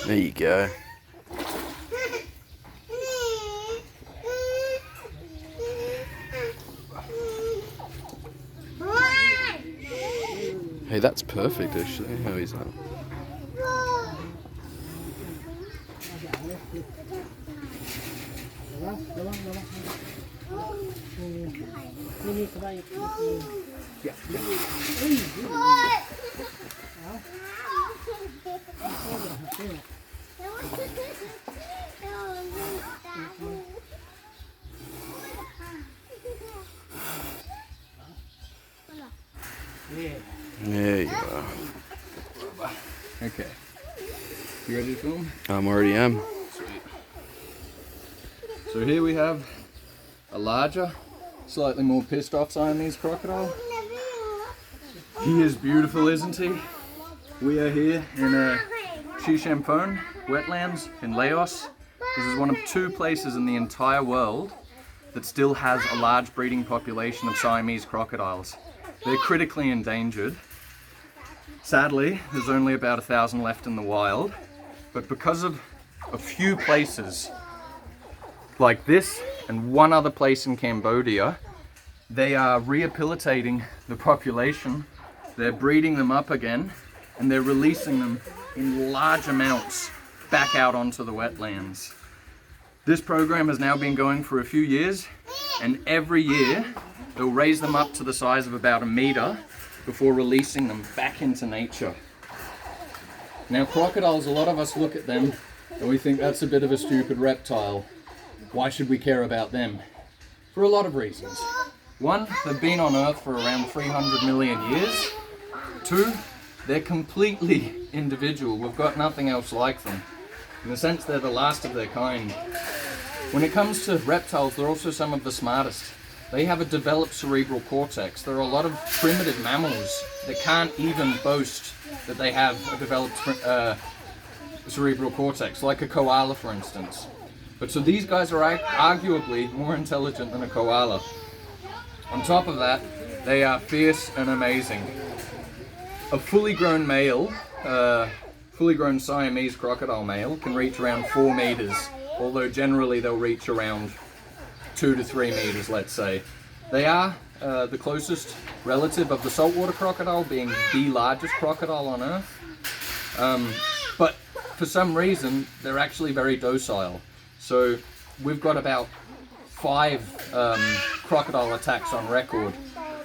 There you go. Hey, that's perfect actually. How is that? There you are. Okay. You ready to film? Already am. Sweet. So here we have a larger, slightly more pissed off Siamese crocodile. He is beautiful, isn't he? We are here in Siam wetlands in Laos. This is one of 2 places in the entire world that still has a large breeding population of Siamese crocodiles. They're critically endangered. Sadly, there's only about 1,000 left in the wild, but because of a few places like this and one other place in Cambodia, they are rehabilitating the population. They're breeding them up again and they're releasing them in large amounts back out onto the wetlands. This program has now been going for a few years, and every year they'll raise them up to the size of about 1 meter before releasing them back into nature. Now crocodiles, a lot of us look at them and we think that's a bit of a stupid reptile. Why should we care about them? For a lot of reasons. 1, they've been on Earth for around 300 million years. 2, they're completely individual. We've got nothing else like them. In a sense, they're the last of their kind. When it comes to reptiles, they're also some of the smartest. They have a developed cerebral cortex. There are a lot of primitive mammals that can't even boast that they have a developed cerebral cortex, like a koala, for instance. But so these guys are arguably more intelligent than a koala. On top of that, they are fierce and amazing. A fully grown male, fully grown Siamese crocodile male can reach around 4 meters, although generally they'll reach around 2 to 3 meters, let's say. They are the closest relative of the saltwater crocodile, being the largest crocodile on Earth. But for some reason, they're actually very docile. So we've got about 5 crocodile attacks on record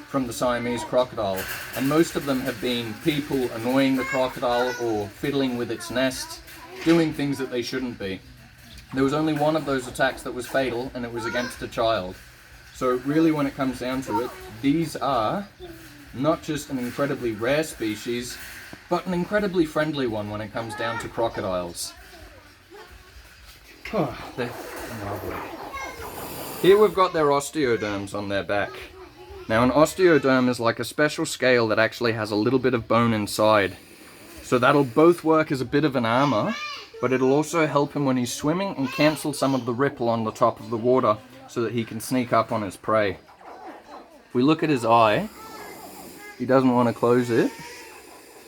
from the Siamese crocodile, and most of them have been people annoying the crocodile or fiddling with its nest, doing things that they shouldn't be. There was only one of those attacks that was fatal, and it was against a child. So really, when it comes down to it, these are not just an incredibly rare species, but an incredibly friendly one when it comes down to crocodiles. Oh, they're lovely. Here we've got their osteoderms on their back. Now an osteoderm is like a special scale that actually has a little bit of bone inside. So that'll both work as a bit of an armor, but it'll also help him when he's swimming and cancel some of the ripple on the top of the water so that he can sneak up on his prey. If we look at his eye, he doesn't want to close it,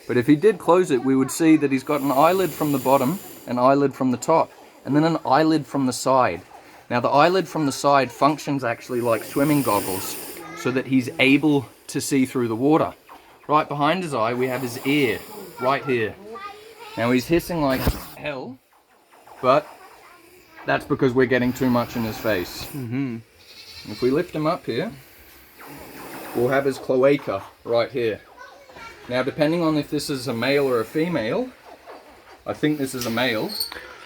but if he did close it, we would see that he's got an eyelid from the bottom, an eyelid from the top, and then an eyelid from the side. Now the eyelid from the side functions actually like swimming goggles, so that he's able to see through the water. Right behind his eye, we have his ear, right here. Now he's hissing like hell, but that's because we're getting too much in his face. If we lift him up here, we'll have his cloaca right here. Now depending on if this is a male or a female, I think this is a male,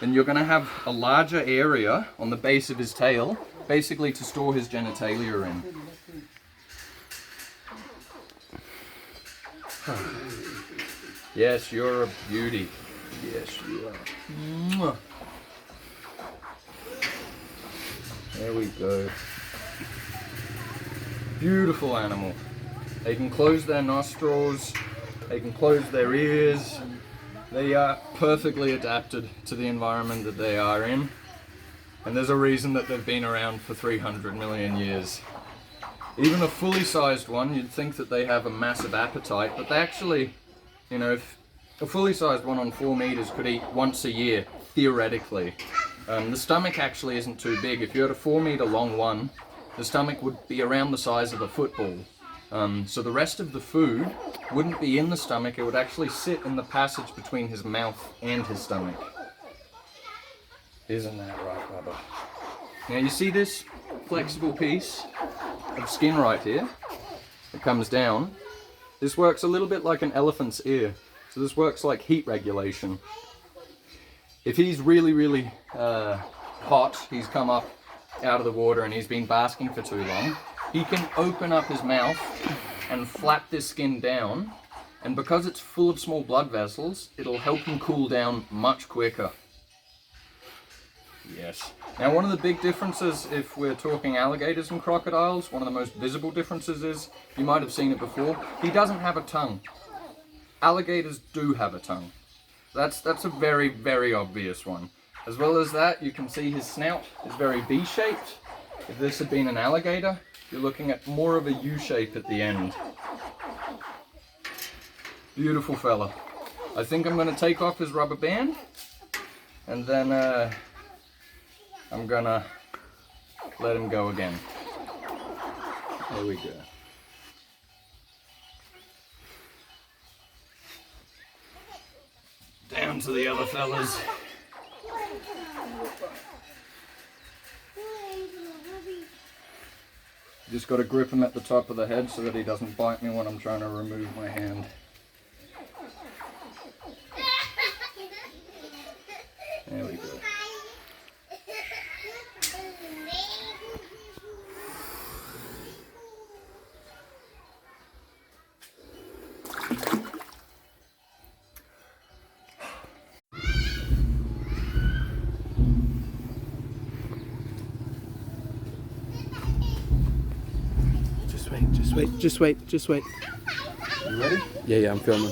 then you're going to have a larger area on the base of his tail, basically to store his genitalia in. Yes, you're a beauty. Yes, you are. There we go. Beautiful animal. They can close their nostrils, they can close their ears. They are perfectly adapted to the environment that they are in. And there's a reason that they've been around for 300 million years. Even a fully sized one, you'd think that they have a massive appetite, but they actually, you know, A fully sized one on 4 meters could eat once a year, theoretically. The stomach actually isn't too big. If you had a 4 meter long one, the stomach would be around the size of a football. So the rest of the food wouldn't be in the stomach, it would actually sit in the passage between his mouth and his stomach. Isn't that right, Bubba? Now you see this flexible piece of skin right here? It comes down. This works a little bit like an elephant's ear. So this works like heat regulation. If he's really hot, he's come up out of the water and he's been basking for too long, he can open up his mouth and flap this skin down, and because it's full of small blood vessels, it'll help him cool down much quicker. Yes. Now one of the big differences if we're talking alligators and crocodiles, one of the most visible differences is, you might have seen it before, he doesn't have a tongue. Alligators do have a tongue. That's a very obvious one. As well as that, you can see his snout is very V-shaped. If this had been an alligator, you're looking at more of a U-shape at the end. Beautiful fella. I think I'm going to take off his rubber band, and then I'm going to let him go again. There we go. Down to the other fellas. Just got to grip him at the top of the head so that he doesn't bite me when I'm trying to remove my hand. There we go. Just wait. You ready? Yeah, I'm filming.